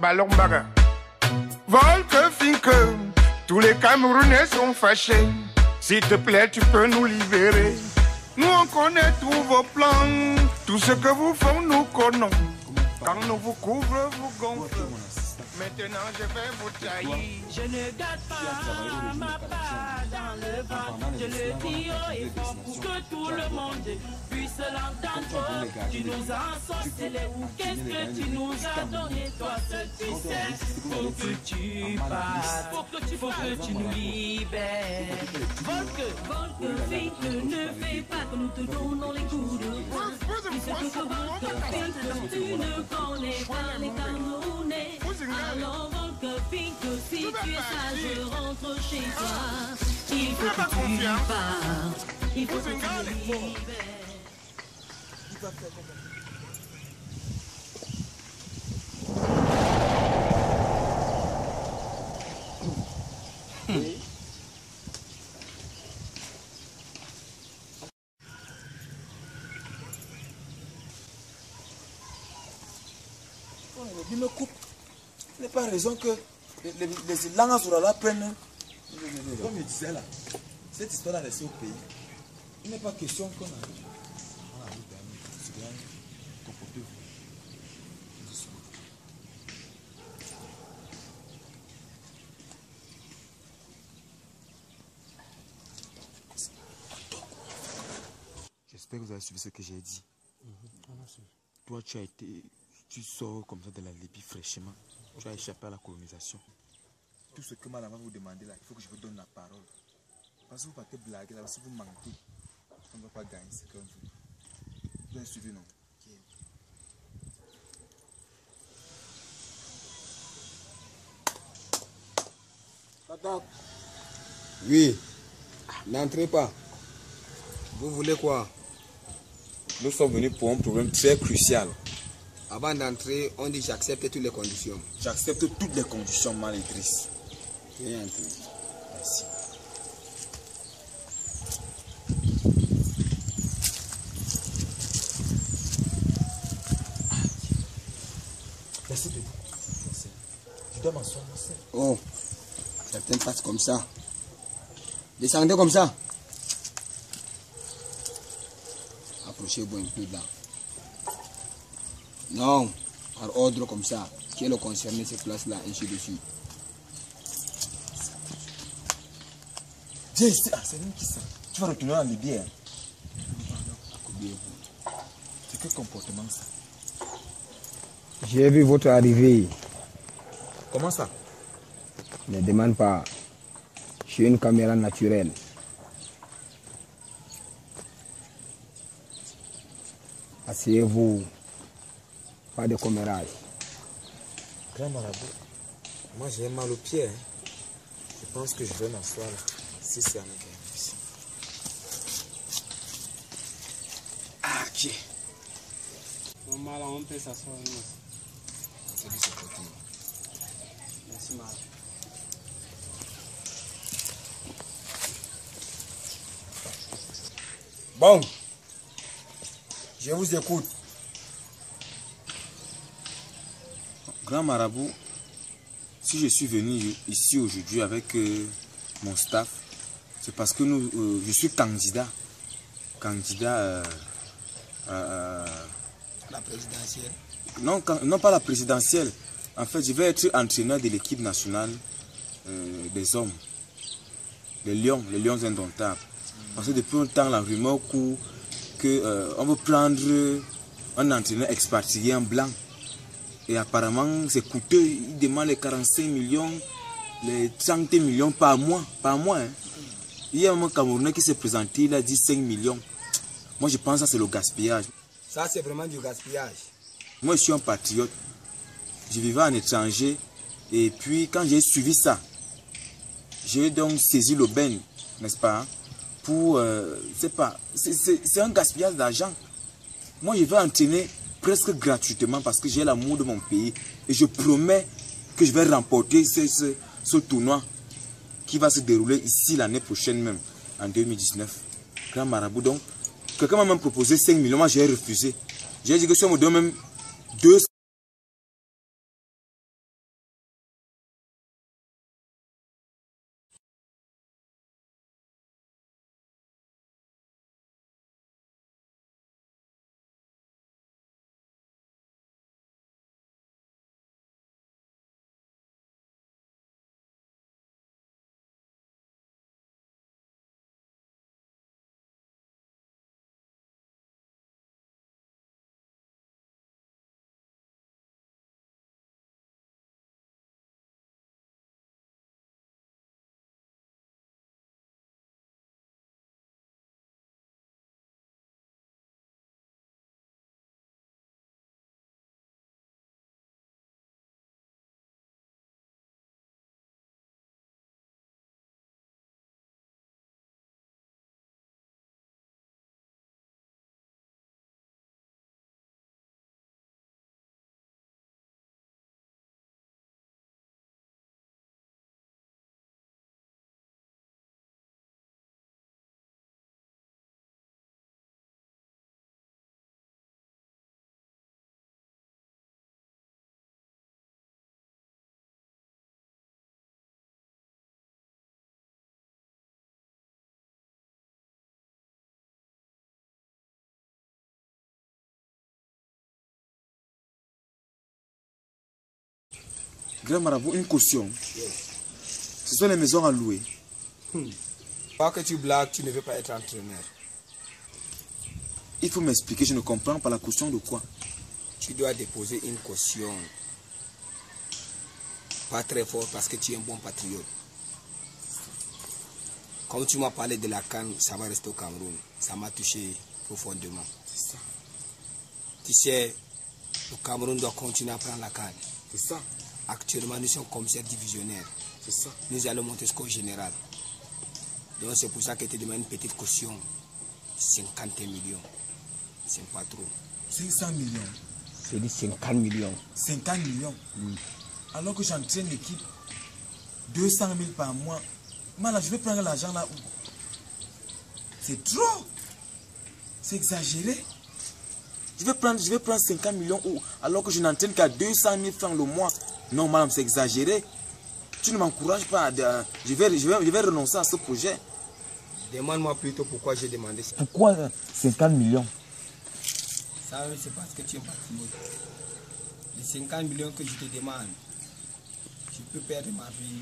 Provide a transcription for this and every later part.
Ballon baga. Volke Finke, tous les Camerounais sont fâchés. S'il te plaît, tu peux nous libérer. Nous on connaît tous vos plans. Tout ce que vous faites, nous connaissons. Quand nous vous couvrons, vous gonflez. Maintenant je vais vous tailler. Je ne gâte pas ma part dans le ventre. Je le dis haut et fort pour que tout le monde puisse l'entendre. Tu nous as ensorcelés ou qu'est-ce que tu nous as donné? Toi seul tu sais. Faut que tu partes, faut que tu nous libères. Volke, Finke, ne fais pas que nous te donnons les coups de poing. Puisque Volke, Finke, tu ne connais pas les Camerounais. Alors Volke, Finke, si tu es sage, rentre chez toi. Il faut que tu partes, il faut que tu nous libères. Il me coupe. Il n'est pas raison que les langues sur la prennent. Comme je disais là, cette histoire a laissé au pays. Il n'est pas question qu'on arrive. On arrive à se bien comporter. J'espère que vous avez suivi ce que j'ai dit. Toi, tu sors comme ça de la Libye fraîchement. Tu as échappé à la colonisation. Tout ce que madame va vous demander là, il faut que je vous donne la parole. Parce que vous partez blaguer là, si vous manquez, on ne va pas gagner ce qu'on veut. Vous avez suivi, non? Tata. Oui. N'entrez pas. Vous voulez quoi? Nous sommes venus pour un problème très crucial. Avant d'entrer, on dit j'accepte toutes les conditions. J'accepte toutes les conditions, Mal-Idriss. Viens entrer. Merci. Merci de vous. Je dois m'asseoir. Oh, certains passent comme ça. Descendez comme ça. Approchez-vous un peu là. Non, par ordre comme ça. Qui est le concerné, ces places-là, ainsi de suite. Viens ici. Ah, c'est lui qui sait. Tu vas retourner en Libye. Hein? C'est quel comportement ça? J'ai vu votre arrivée. Comment ça? Ne demande pas. Je suis une caméra naturelle. Asseyez-vous. Pas de commérage. Grand marabout, moi j'ai mal au pied. Hein. Je pense que je vais m'asseoir là. Si c'est à me gagner ici. Ah, ok. Normal, on peut s'asseoir. C'est de ce côté. Merci, Mal. Bon, je vous écoute. Grand marabout, si je suis venu ici aujourd'hui avec mon staff, c'est parce que je suis candidat La présidentielle. Non, pas la présidentielle. En fait, je vais être entraîneur de l'équipe nationale des hommes, les lions indomptables. Parce que depuis longtemps, la rumeur court qu'on veut prendre un entraîneur expatrié en blanc. Et apparemment, c'est coûteux. Ils demandent les 45 millions, les 30 millions par mois. Hein. Il y a un Camerounais qui s'est présenté, il a dit 5 millions. Moi, je pense que c'est le gaspillage. Ça, c'est vraiment du gaspillage. Moi, je suis un patriote. Je vivais en étranger. Et puis, quand j'ai suivi ça, j'ai donc saisi l'aubaine, n'est-ce pas? Pour, c'est un gaspillage d'argent. Moi, je vais entraîner presque gratuitement parce que j'ai l'amour de mon pays. Et je promets que je vais remporter ce tournoi qui va se dérouler ici l'année prochaine même, en 2019. Grand marabout, donc, quelqu'un m'a même proposé 5 millions, moi j'ai refusé. J'ai dit que si on me donne même 2 Grand marabout, une caution. Ce sont les maisons à louer. Pas que tu blagues, tu ne veux pas être entraîneur. Il faut m'expliquer, je ne comprends pas la caution de quoi. Tu dois déposer une caution. Pas très fort parce que tu es un bon patriote. Comme tu m'as parlé de la CAN, ça va rester au Cameroun. Ça m'a touché profondément. C'est ça. Tu sais, le Cameroun doit continuer à prendre la CAN. C'est ça. Actuellement, nous sommes commissaires divisionnaires. C'est ça. Nous allons monter jusqu'au général. Donc c'est pour ça que tu demandes une petite caution. 50 millions. C'est pas trop. 500 millions. C'est dit 50 millions. 50 millions. Alors que j'entraîne l'équipe, 200 000 par mois. Moi, là, je vais prendre l'argent là où? C'est trop. C'est exagéré. Je vais prendre 50 millions où? Alors que je n'entraîne qu'à 200 000 francs le mois. Non, madame, c'est exagéré. Tu ne m'encourages pas. Je vais renoncer à ce projet. Demande-moi plutôt pourquoi j'ai demandé ça. Pourquoi 50 millions? Ça, c'est parce que tu es un patriote. Les 50 millions que je te demande, je peux perdre ma vie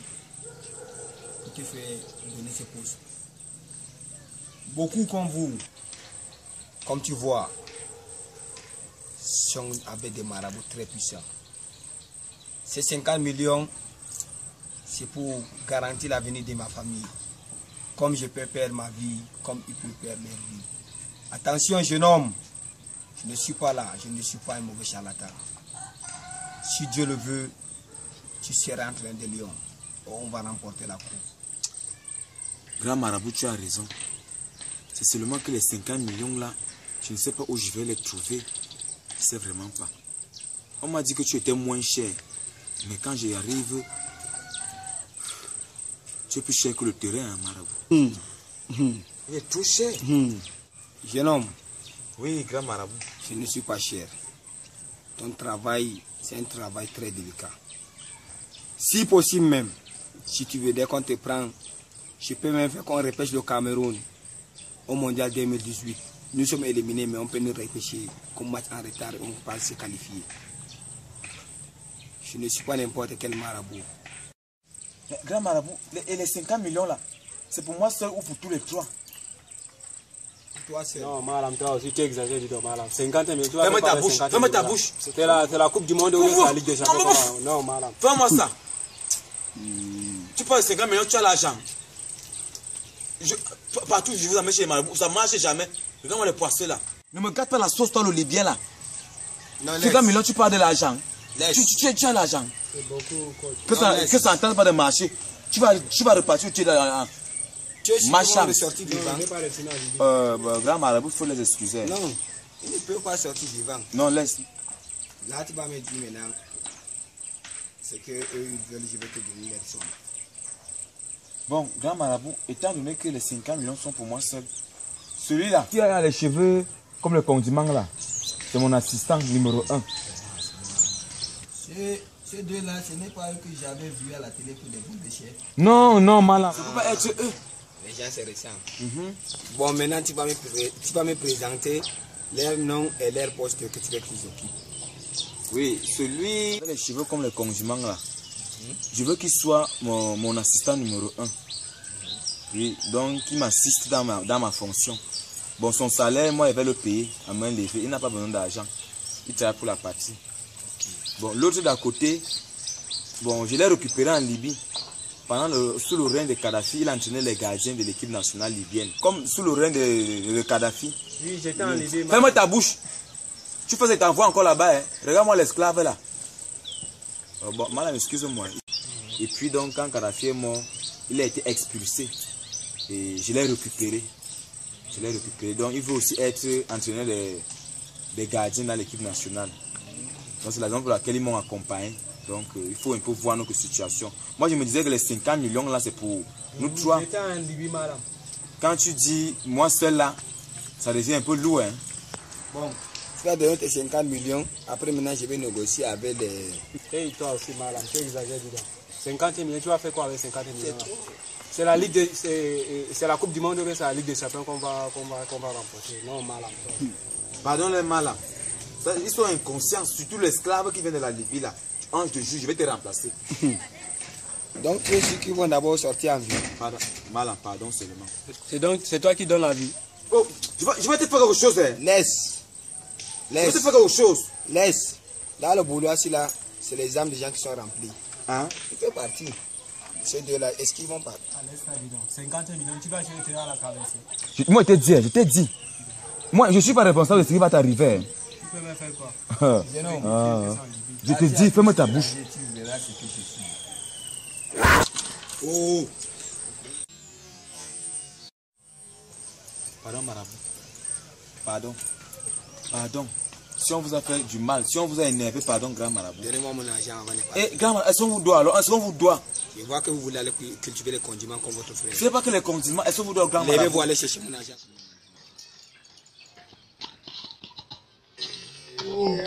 pour te faire donner ces postes. Beaucoup comme vous, comme tu vois, sont avec des marabouts très puissants. Ces 50 millions, c'est pour garantir l'avenir de ma famille. Comme je peux perdre ma vie, comme ils peuvent perdre leur vie. Attention, jeune homme, je ne suis pas là, je ne suis pas un mauvais charlatan. Si Dieu le veut, tu seras en train de Lyon. On va remporter la coupe. Grand marabout, tu as raison. C'est seulement que les 50 millions là, je ne sais pas où je vais les trouver. Je ne sais vraiment pas. On m'a dit que tu étais moins cher. Mais quand j'y arrive, tu es plus cher que le terrain, hein, marabout. Il est trop cher. Jeune homme, Oui, grand marabout. je ne suis pas cher. Ton travail, c'est un travail très délicat. Si possible même, si tu veux, dès qu'on te prend, je peux même faire qu'on repêche le Cameroun au Mondial 2018. Nous sommes éliminés, mais on peut nous repêcher comme match en retard et on peut se qualifier. Je ne suis pas n'importe quel marabout. Mais, grand marabout, et les 50 millions là, c'est pour moi seul ou pour tous les trois? Toi, c'est... Non, madame, toi aussi, tu exagères, dis donc, madame. 50 000, tu vas Ferme ta faire bouche, 50 000, ferme ta madame. bouche. C'est la Coupe du Monde ou c'est la Ligue des Champions? Non, madame. Fais-moi ça. Tu parles de 50 millions, tu as l'argent. Partout, je vous amène chez les marabouts, ça ne marche jamais. Regarde-moi les poissons là. Ne me gâte pas la sauce, toi, le libyen là. Non, 50 millions, tu parles de l'argent. Laisse. Tu as l'argent. C'est beaucoup, coach. Que ça n'entende pas de marcher. Tu vas repartir, tu es dans Tu es ma sûrement chance. ressorti Non, vivant. je n'ai pas les finales. Grand marabout, il faut les excuser. Non, il ne peut pas sortir vivant. Non, laisse. Là, tu vas me dire maintenant, c'est que eux ils veulent, je vais te donner leur somme. Bon, grand marabout, étant donné que les 50 millions sont pour moi seul, celui-là qui a les cheveux comme le condiment là, c'est mon assistant numéro 1. Ces deux-là, ce n'est pas eux que j'avais vu à la télé pour des bons déchets. Non, non, malin. Ça ne peut pas être eux. Les gens se ressemblent. Bon, maintenant, tu vas me présenter leur nom et leur poste que tu veux qu'ils occupent. Oui, celui avec les cheveux comme le condiment là, je veux qu'il soit mon assistant numéro 1. Oui, donc il m'assiste dans ma fonction. Bon, son salaire, moi, je vais le payer à main levée. Il n'a pas besoin d'argent. Il travaille pour la partie. Bon, l'autre d'à côté, bon, je l'ai récupéré en Libye. Sous le règne de Kadhafi, il entraînait les gardiens de l'équipe nationale libyenne. Comme sous le règne de Kadhafi. Oui, j'étais en Libye. Ferme ta bouche. Tu faisais ta voix encore là-bas. Hein. Regarde-moi l'esclave là. Bon, madame, excuse-moi. Et puis donc, quand Kadhafi est mort, il a été expulsé. Et je l'ai récupéré. Donc, il veut aussi être entraîneur des gardiens dans l'équipe nationale. Donc, c'est la raison pour laquelle ils m'ont accompagné. Donc, il faut un peu voir notre situation. Moi, je me disais que les 50 millions là, c'est pour nous trois. J'étais en Libye, madame. Quand tu dis moi seul là, ça devient un peu lourd. Hein. Bon, tu vas donner tes 50 millions. Après, maintenant, je vais négocier avec les... Et toi aussi, madame, tu exagères, dis donc. 50 millions, tu vas faire quoi avec 50 millions? C'est la Ligue c'est la Coupe du Monde ou c'est la Ligue des Champions qu'on va remporter? Non, madame. Pardon les malins. Ils sont inconscients, surtout l'esclave qui vient de la Libye là. ange de juge, je vais te remplacer. Donc, tu es ceux qui vont d'abord sortir en vie. Pardon, Malam, pardon seulement. C'est toi qui donnes la vie. Oh, je vais te faire quelque chose. Hein. Laisse. Je vais te faire quelque chose. Laisse. Dans le boulot, là, c'est les âmes des gens qui sont remplis. Hein? Tu peux partir. Ces deux-là, est-ce qu'ils vont partir? 50 millions, tu vas acheter à la traversée. Moi, je t'ai dit. Moi, je ne suis pas responsable de ce qui va t'arriver. Tu peux me faire quoi? Je te dis, ferme ta bouche. Oh. Pardon, marabout. Pardon. Pardon. Si on vous a fait du mal, si on vous a énervé, pardon, grand marabout. Donnez-moi mon argent avant de partir. Eh, grand marabout, est-ce qu'on vous doit alors? Est-ce qu'on vous doit? Je vois que vous voulez aller cultiver les condiments comme votre frère. Ce n'est pas que les condiments, est-ce qu'on vous doit, grand marabout? Levez-vous, aller chercher mon argent. Oh,